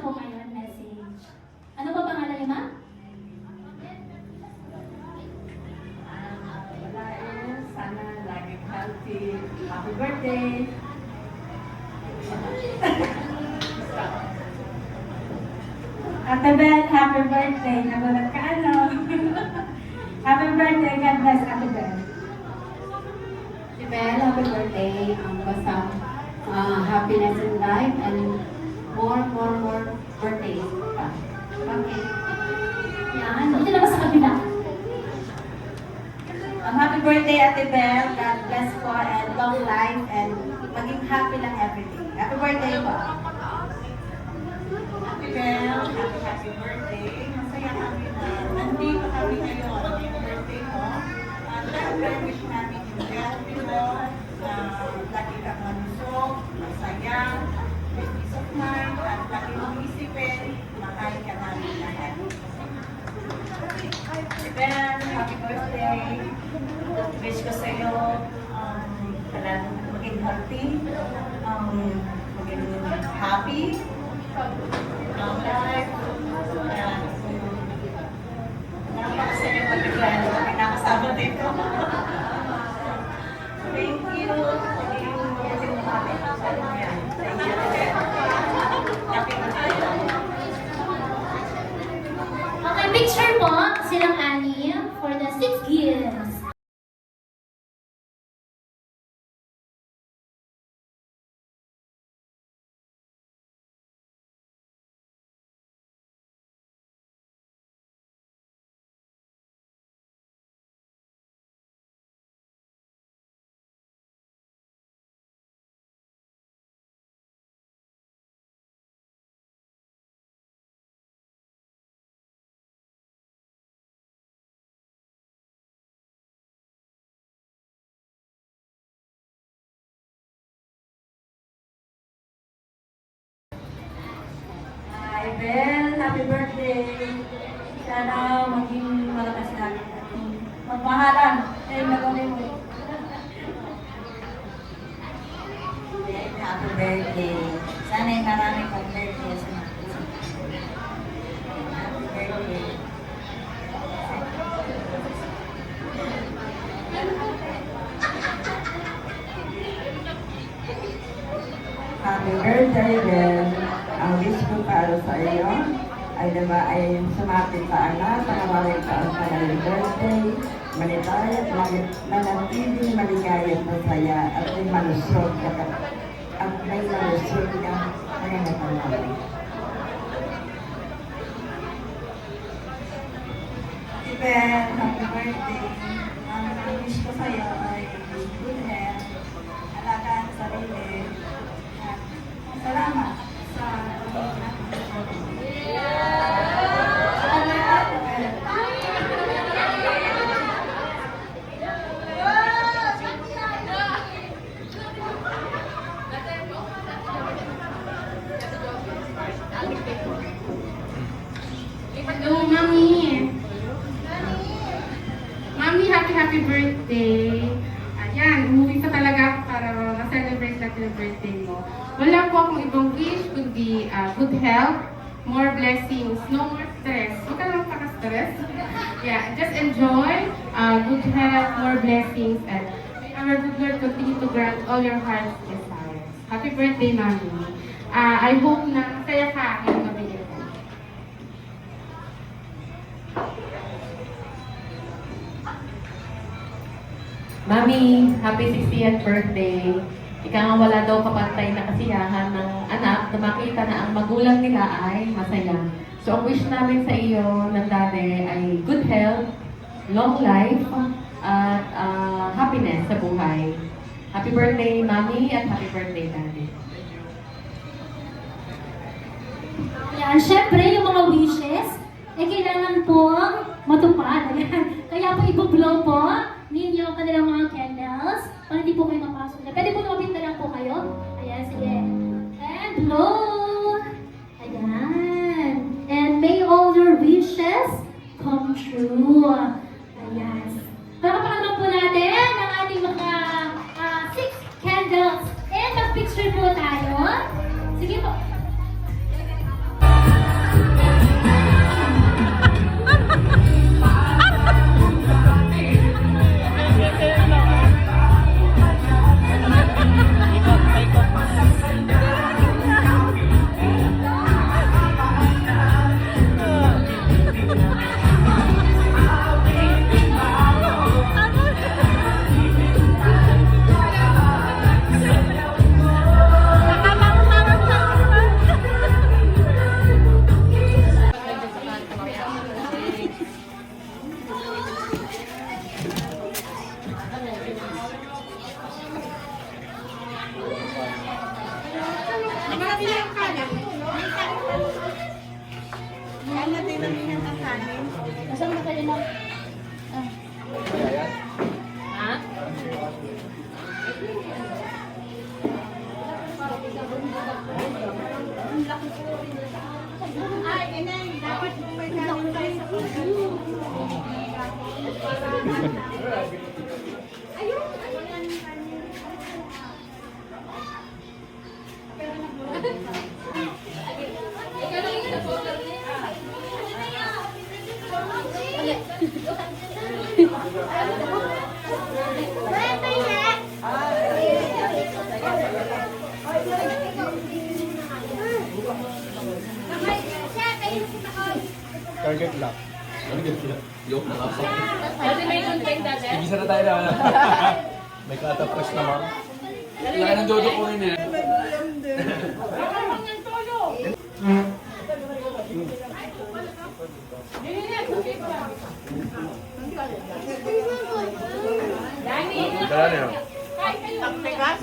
na po kayo message. Ano po pangalan niyo, ma'am? Sana laging healthy. Happy birthday! Ate Beth, happy birthday! Nagulat ka ano? Happy birthday! God bless, Ate Beth. Si Belle, happy birthday. Basta happiness in life and more birthdays pa. Okay. Yan. Dito naman sa kabila. Happy birthday, Ate Belle. God bless po and long life and maging happy lang everyday. Happy birthday po. Ate Belle, happy birthday. Masaya kami na nandito kami ngayon. Yung birthday mo. At wish namin yung healthy mo. Lagi kang malusog, masaya, with peace of mind, at lagi mong isipin, mahal ka namin lahat. Ate Belle, happy birthday. Wish ko sa iyo talagang maging healthy, maging happy, long life. Napakasaya mag-ibig. Pinakasama dito. Thank you. Okay, picture po silang anim for the 6 gifts. Hi, Belle. Happy birthday. Sana maging malakas lagi. Magmahalan. Nagawin mo. Happy birthday. Sana yung marami pang birthday sa mga. Happy birthday. Happy birthday, Belle. Ang wish ko para sa iyo ay sumapit sa anak, maraming taon pa ng birthday, maligaya, manatiling maligaya at masaya at may malusog na pangangatawan. Happy Belle. Happy birthday. Ang wish ko sa iyo ay good health, alagaan sa sarili, at salamat sa Hello, Mami. Mami, happy birthday. Ayan, umuwi ka talaga ako para ma-celebrate natin yung birthday mo. Wala po akong ibang wish, kundi good health, more blessings, no more stress. Huwag ka lang paka-stress. Yeah, just enjoy, good health, more blessings, and may our good Lord continue to grant all your heart's desires. Happy birthday, Mami. I hope na masaya ka ngayong gabi ito. Mami, happy 60th birthday. Ika nga wala daw kapantay na kasiyahan ng anak na makita na ang magulang nila ay masaya. So ang wish namin sa iyo ng daddy ay good health, long life, at happiness sa buhay. Happy birthday, Mami, at happy birthday, Daddy. Yan, syempre yung mga wishes, kailangan pong matupad. Ayan. Kaya po i-blow po ninyo ang kanilang mga candles para hindi po kayo mapasok na. Pwede po lumapit na lang po kayo. Ayan, sige. And blow! Ayan. And may all your wishes come true. Ayan. Pagkapakalman po natin ang ating mga 6 candles. And mag-picture po tayo. Sige po. Target lock. Yok na lang. Kasi may content dati. Igisa na tayo na. May katapos naman. Wala nang dodo ko rin eh. Kaya na yun. Ang tigas.